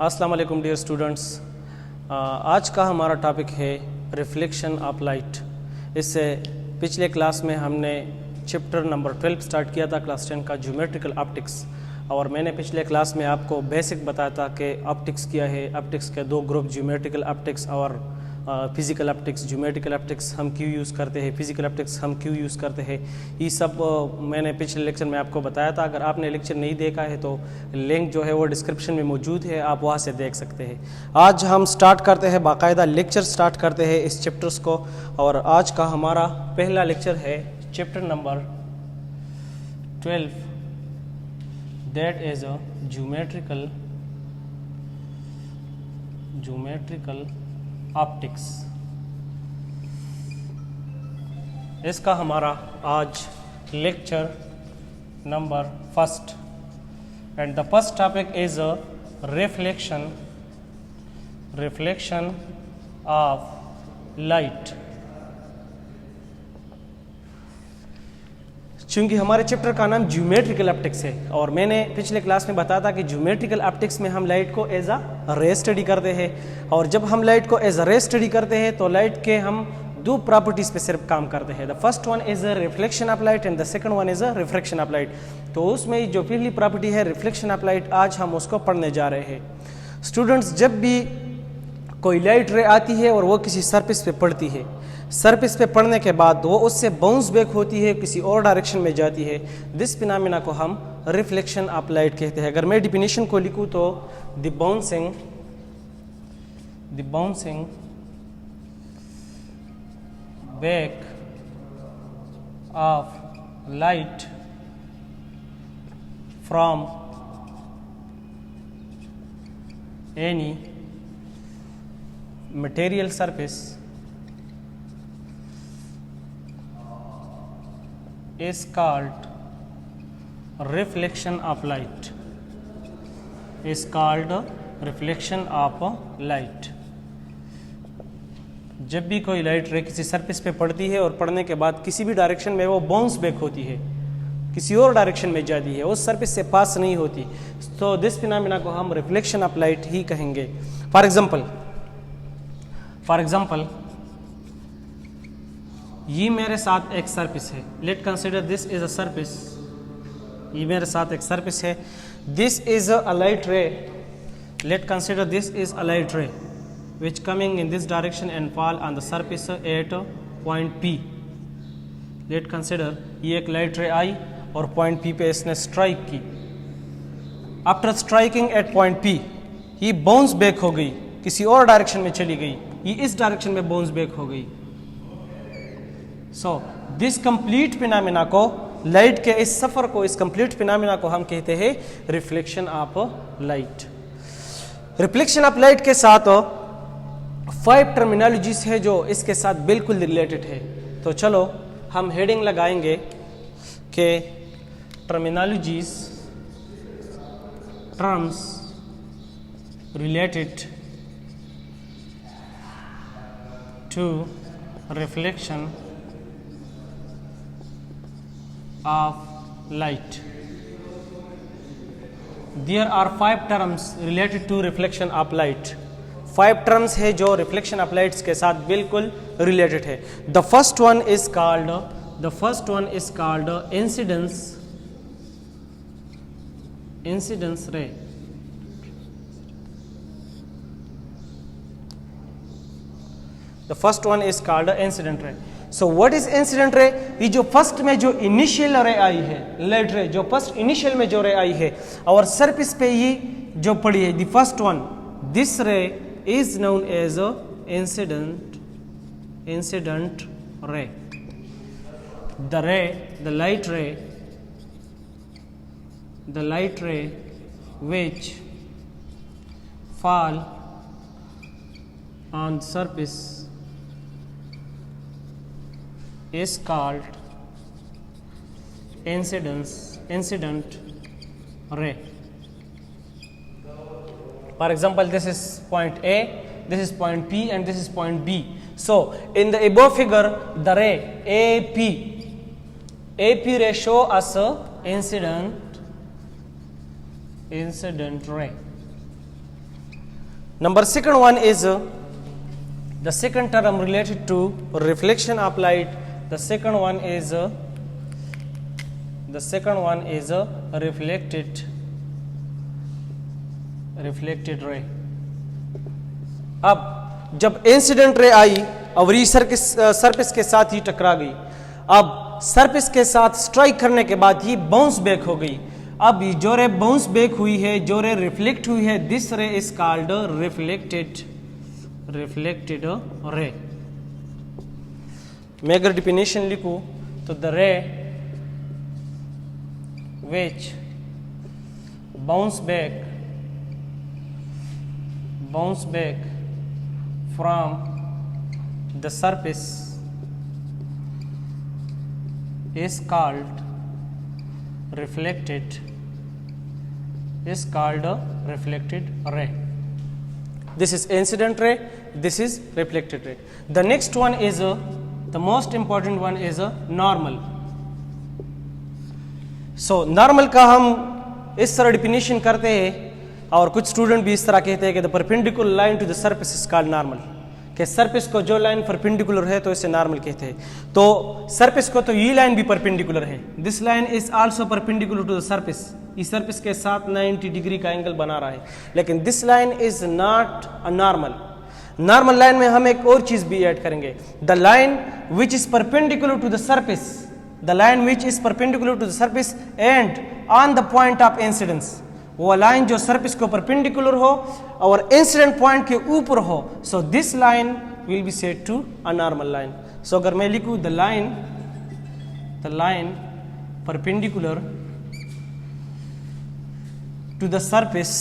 अस्सलाम वालेकुम dear students. आज का हमारा टॉपिक है रिफ्लेक्शन ऑफ लाइट। इससे पिछले क्लास में हमने चैप्टर नंबर 12 स्टार्ट किया था, क्लास 10 का ज्योमेट्रिकल ऑप्टिक्स। और मैंने पिछले क्लास में आपको बेसिक बताया था कि ऑप्टिक्स क्या है। ऑप्टिक्स के दो ग्रुप, ज्योमेट्रिकल ऑप्टिक्स और फिज़िकल ऑप्टिक्स। ज्योमेट्रिकल ऑप्टिक्स हम क्यों यूज़ करते हैं, फिज़िकल ऑप्टिक्स हम क्यों यूज़ करते हैं, ये सब मैंने पिछले लेक्चर में आपको बताया था। अगर आपने लेक्चर नहीं देखा है तो लिंक जो है वो डिस्क्रिप्शन में मौजूद है, आप वहाँ से देख सकते हैं। आज हम स्टार्ट करते हैं, बाकायदा लेक्चर स्टार्ट करते हैं इस चैप्टर्स को। और आज का हमारा पहला लेक्चर है chapter number 12, that is a geometrical optics. इसका हमारा आज lecture number 1 and the first topic is a reflection of light. चूंकि हमारे चैप्टर का नाम ज्योमेट्रिकल ऑप्टिक्स है और मैंने पिछले क्लास में बताया था कि ज्योमेट्रिकल ऑप्टिक्स में हम लाइट को एज अ रे स्टडी करते हैं। और जब हम लाइट को एज अ रे स्टडी करते हैं तो लाइट के हम दो प्रॉपर्टीज पे सिर्फ काम करते हैं। The first one is a reflection of light and the second one is a refraction of light. तो उसमें जो पहली प्रॉपर्टी है रिफ्लेक्शन ऑफ लाइट, आज हम उसको पढ़ने जा रहे हैं। स्टूडेंट्स, जब भी कोई लाइट रे आती है और वो किसी सरफेस पे पड़ती है, सरफेस पे पड़ने के बाद वो उससे बाउंस बैक होती है, किसी और डायरेक्शन में जाती है, दिस फिनोमेना को हम रिफ्लेक्शन ऑफ लाइट कहते हैं। अगर मैं डिफिनेशन को लिखूं तो the bouncing back of light from any material surface is called reflection of light, is called reflection of light। जब भी कोई लाइट रे किसी सरफेस पे पड़ती है और पड़ने के बाद किसी भी डायरेक्शन में वो बाउंस बैक होती है, किसी और डायरेक्शन में जाती है, उस सरफेस से पास नहीं होती, तो दिस फिनोमेना को हम रिफ्लेक्शन ऑफ लाइट ही कहेंगे। फॉर एग्जाम्पल ये मेरे साथ एक सरफेस है। Late consider this is a surface. ये मेरे साथ एक सरफेस है। दिस इज अ लाइट रे। Late consider this is a light रे विच coming in this direction and fall on the surface at point P। Late consider ये एक light रे आई और पॉइंट P पे इसने स्ट्राइक की। After striking at point P ये बाउंस बैक हो गई, किसी और डायरेक्शन में चली गई, ये इस डायरेक्शन में बाउंस बैक हो गई। सो दिस कंप्लीट फिनोमेना को, लाइट के इस सफर को, इस कंप्लीट फिनोमेना को हम कहते हैं reflection of light. Reflection of light के साथ 5 टर्मिनोलॉजीज है जो इसके साथ बिल्कुल रिलेटेड है। तो चलो हम हेडिंग लगाएंगे कि terminologies, terms related to reflection of light। There are 5 terms related to reflection of light। 5 terms है जो रिफ्लेक्शन ऑफ लाइट्स के साथ बिल्कुल रिलेटेड है। The first one is called incidence ray। The first one is called incident ray। So what is incident ray? ये जो first में जो इनिशियल रे आई है, लाइट रे जो फर्स्ट इनिशियल में जो रे आई है और सरफेस पे ये जो पड़ी है, the first one, this ray is known as a incident ray। the light ray which fall on surface is called incident ray। For example, this is point A, this is point P, and this is point B. So in the above figure, the ray AP ray show us a incident ray, Number second one is the second term related to reflection of light. The second one is reflected ray. अब जब incident ray आई और ये surface के साथ ही टकरा गई, अब surface के साथ स्ट्राइक करने के बाद ये बाउंस बैक हो गई. अब जो रे बाउंस बैक हुई है, जो रे रिफ्लेक्ट हुई है, दिस रे इज कॉल्ड रिफ्लेक्टेड रे. मैं अगर डिफिनेशन लिखूं तो द रे which bounce back from the surface is called reflected ray. This is incident ray, this is reflected ray. The next one is the most important one is normal. So normal का हम इस तरह definition करते हैं और कुछ student भी इस तरह कहते हैं कि the perpendicular line to the surface is called normal, कि सरफेस को जो लाइन परपेंडिकुलर है तो इसे नॉर्मल कहते हैं. तो सरफेस को तो ये लाइन भी परपेंडिकुलर है, this line is also perpendicular to the surface, इस सरफेस के साथ 90 डिग्री का एंगल बना रहा है, लेकिन this line is not a normal. Normal line में हम एक और चीज भी ऐड करेंगे, the line which is perpendicular to the surface, the line which is perpendicular to the surface and on the point of incidence. वो line जो surface को परपेंडिकुलर हो और इंसिडेंट पॉइंट के ऊपर हो, so this line will be said to a normal line. So अगर मैं लिखूं the line perpendicular to the surface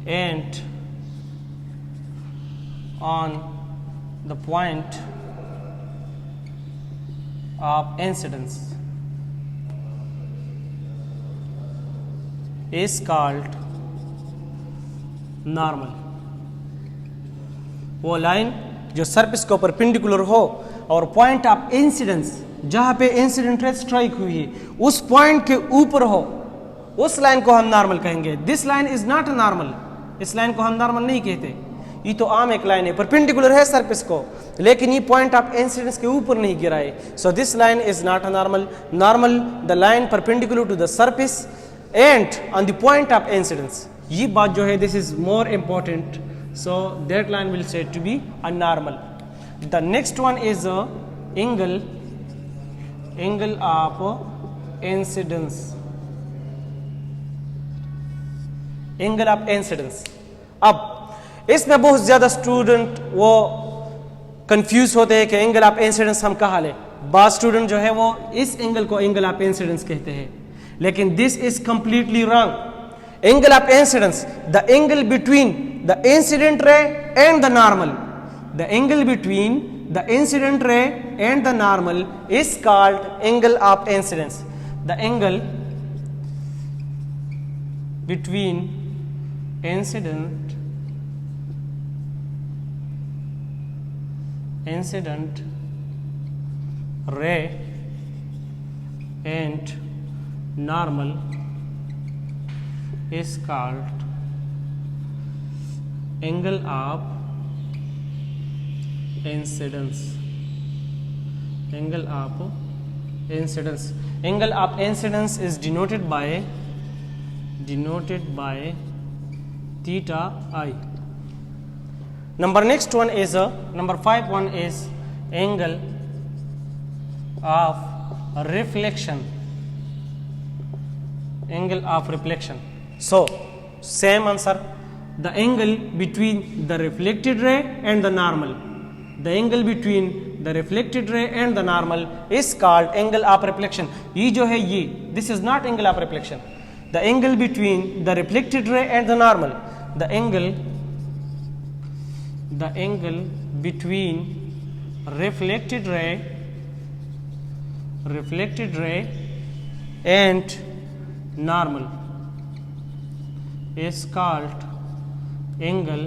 and on the point of incidence is called normal. वो लाइन जो सरफेस को परपेंडिकुलर हो और पॉइंट ऑफ इंसिडेंस जहां पे इंसिडेंट रे स्ट्राइक हुई है उस पॉइंट के ऊपर हो, उस लाइन को हम नॉर्मल कहेंगे. This line is not a normal, इस लाइन को हम नॉर्मल नहीं कहते. ये तो आम एक लाइन है, परपेंडिकुलर है सरफेस को, लेकिन ये पॉइंट ऑफ इंसिडेंस के ऊपर नहीं गिरा है. So this line is not a normal. Normal the line perpendicular to the surface and on the point of incidence. ये बात जो है this is more important. So that line will said to be a normal. The next one is angle of incidence. Angle of incidence. अब इसमें बहुत ज्यादा student वो confuse होते हैं कि एंगल ऑफ इंसिडेंस हम कहाँ लें. बाद स्टूडेंट जो है वो इस एंगल को एंगल ऑफ इंसिडेंस कहते हैं, लेकिन this is completely wrong. Angle of incidence, the angle between the incident ray and the normal, the angle between the incident ray and the normal is called angle of incidence. The angle between incident ray and normal is called angle of incidence. Angle of incidence. Angle of incidence is denoted by theta I. Next one is number 5 one is angle of reflection. Angle of reflection. So same answer. The angle between the reflected ray and the normal. The angle between the reflected ray and the normal is called angle of reflection. ये जो है ये, this is not angle of reflection. The angle between the reflected ray and the normal. The angle between reflected ray and normal is called angle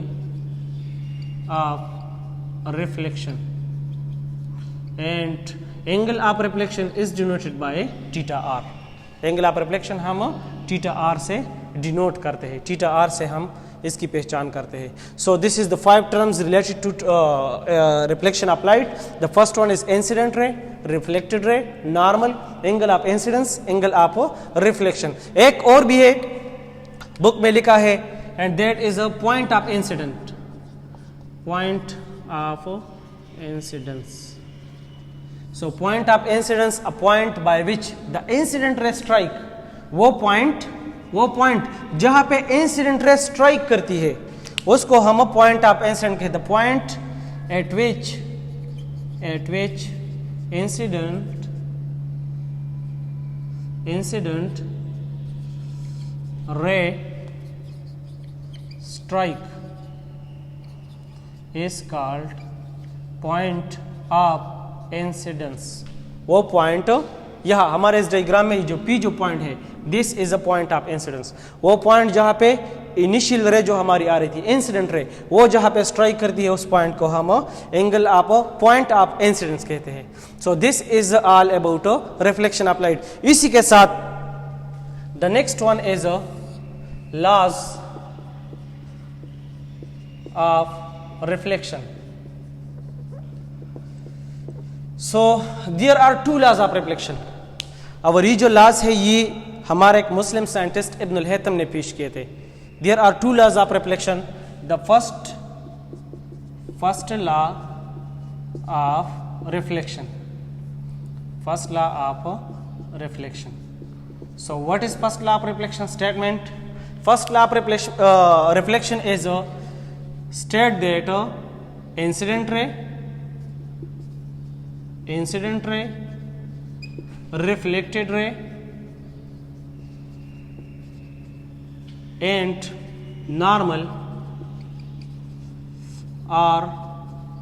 of reflection, and angle of reflection is denoted by theta r. Angle of reflection हम theta r से denote करते हैं, theta are से हम इसकी पहचान करते हैं. So this is the 5 terms related to reflection applied. The first one is incident ray, reflected ray, normal, angle of incidence, angle of reflection. एक और भी है बुक में लिखा है, and that is a point of incident. Point of incidence. So point of incidence, a point by which the incident ray strike, वो point जहां पे इंसिडेंट रे स्ट्राइक करती है उसको हम पॉइंट ऑफ इंसिडेंट कहते हैं. Point eight which incident ray strike is called point of incidence. वो पॉइंट यहाँ हमारे इस डायग्राम में जो P जो पॉइंट है, this is a point of incidence. वो पॉइंट जहाँ पे इनिशियल रे जो हमारी आ रही थी, इंसिडेंट रे, वो जहाँ पे स्ट्राइक करती है उस पॉइंट को हम angle of point of incidence कहते हैं. So this is all about reflection applied. इसी के साथ the next one is laws of reflection. So there are 2 laws of reflection. और ये जो लॉज है ये हमारे एक मुस्लिम साइंटिस्ट इब्नुल हैतम ने पेश किए थे. There are 2 laws of reflection. The first law of reflection. First law of reflection. So what is first law of reflection statement? First law of reflection is state that incident ray, reflected ray and normal are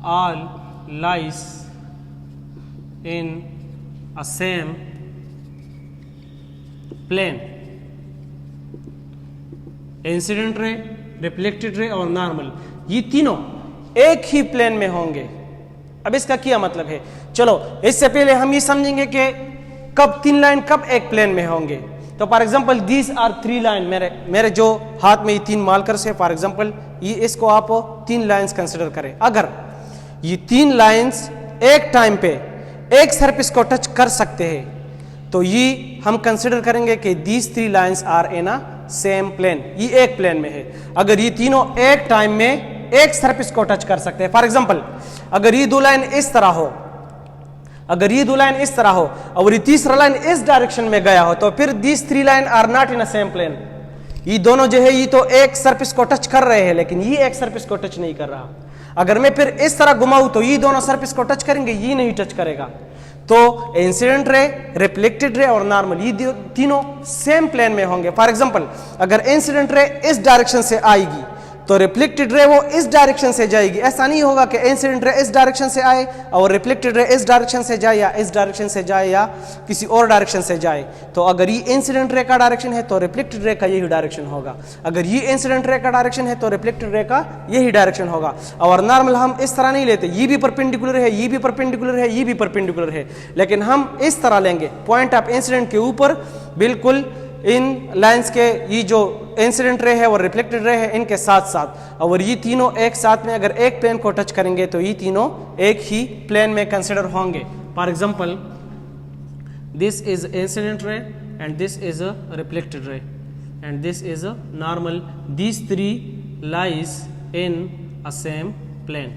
all lies in a same plane. Incident ray, reflected रे और normal, ये तीनों एक ही plane में होंगे. अब इसका क्या मतलब है? चलो इससे पहले हम ये समझेंगे कि कब 3 लाइन कब एक प्लेन में होंगे. तो for example these are 3 line. मेरे जो हाथ में ये 3 मार्कर्स है, फॉर एग्जांपल ये इसको आप 3 लाइंस कंसिडर करें. अगर ये 3 लाइंस एक टाइम पे एक सरफेस को टच कर सकते हैं तो ये हम कंसिडर करेंगे कि these 3 lines are in a same plane. ये एक प्लेन में है. अगर ये तीनों एक टाइम में एक सरफेस को टच कर सकते हैं, फॉर एग्जांपल अगर ये 2 लाइन इस तरह हो, अगर ये 2 लाइन इस तरह हो और ये तीसरा लाइन इस डायरेक्शन में गया हो, तो फिर these 3 line are not in a same plane. ये दोनों जो है ये तो एक सरफेस को टच कर रहे हैं, लेकिन ये एक सरफेस को टच नहीं कर रहा. अगर मैं फिर इस तरह घुमाऊं तो ये दोनों सरफेस को टच करेंगे, ये नहीं टच करेगा. तो इंसिडेंट रे, रिफ्लेक्टेड रे और नॉर्मल ये तीनों सेम प्लेन में होंगे. फॉर एग्जांपल अगर इंसिडेंट रे इस डायरेक्शन से आएगी तो रिफ्लेक्टेड रे वो इस डायरेक्शन से जाएगी. ऐसा नहीं होगा कि इंसिडेंट रे इस डायरेक्शन से आए और रिफ्लेक्टेड रे इस डायरेक्शन से जाए या इस डायरेक्शन से जाए या किसी और डायरेक्शन से जाए. तो अगर ये इंसिडेंट रे का डायरेक्शन है तो रिफ्लेक्टेड रे का यही डायरेक्शन होगा. अगर ये इंसिडेंट रे का डायरेक्शन है तो रिफ्लेक्टेड रे का यही डायरेक्शन होगा. और नॉर्मल हम इस तरह नहीं लेते, ये भी परपेंडिकुलर है, ये भी परपेंडिकुलर है, ये भी परपेंडिकुलर है, लेकिन हम इस तरह लेंगे. पॉइंट ऑफ इंसिडेंट के ऊपर बिल्कुल इन लाइंस के ये जो इंसिडेंट रे है और रिफ्लेक्टेड रे है इनके साथ साथ, और ये तीनों एक साथ में अगर एक प्लेन को टच करेंगे तो ये तीनों एक ही प्लेन में कंसिडर होंगे. For example this is incident ray and this is a reflected ray and this is a normal. These 3 lies in a same plane.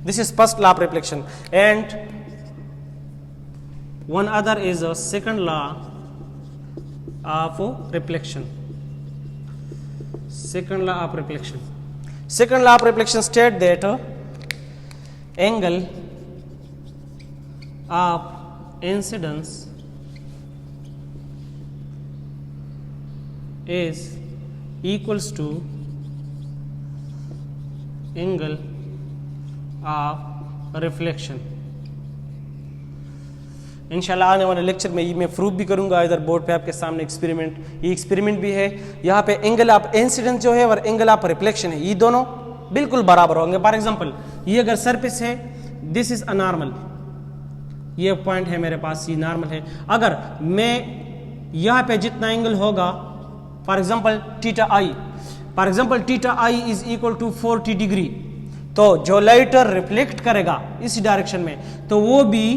This is first law of reflection. And one other is a second law of reflection. Second law of reflection. Second law of reflection state that angle of incidence is equals to angle of reflection. इंशाल्लाह आने वाले lecture में ये मैं proof भी करूंगा इधर board पे आपके सामने एक्सपेरिमेंट. ये एक्सपेरिमेंट भी है. यहाँ पे एंगल ऑफ इंसिडेंस जो है और एंगल ऑफ रिफ्लेक्शन है, ये दोनों बिल्कुल बराबर होंगे. फॉर एग्जांपल ये अगर सरफेस है, दिस इज अ नॉर्मल, ये पॉइंट है मेरे पास, ये नॉर्मल है. अगर मैं यहाँ पे जितना एंगल होगा for example theta I is equal to 40 degree. तो जो लाइट रिफ्लेक्ट करेगा इस डायरेक्शन में तो वो भी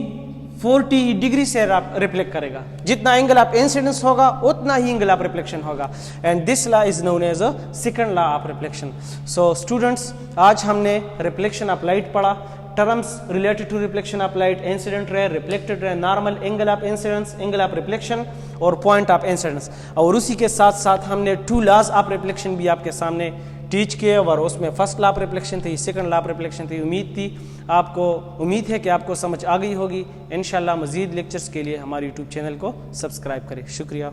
40 डिग्री से रिफ्लेक्ट करेगा। जितना एंगल ऑफ इंसिडेंस होगा उतना ही एंगल ऑफ रिफ्लेक्शन होगा। And this law is known as a second law of reflection. So students, आज हमने रिफ्लेक्शन ऑफ लाइट पढ़ा, terms related to reflection of light, incident ray, reflected ray, normal, angle of incidence, angle of reflection और point of incidence. और उसी के साथ साथ हमने 2 लॉज ऑफ रिफ्लेक्शन भी आपके सामने टीच किए और उसमें फर्स्ट लॉ ऑफ रिफ्लेक्शन थी, सेकंड लॉ ऑफ रिफ्लेक्शन थी। उम्मीद है कि आपको समझ आ गई होगी। इंशाल्लाह मज़ीद लेक्चर्स के लिए हमारे यूट्यूब चैनल को सब्सक्राइब करें। शुक्रिया।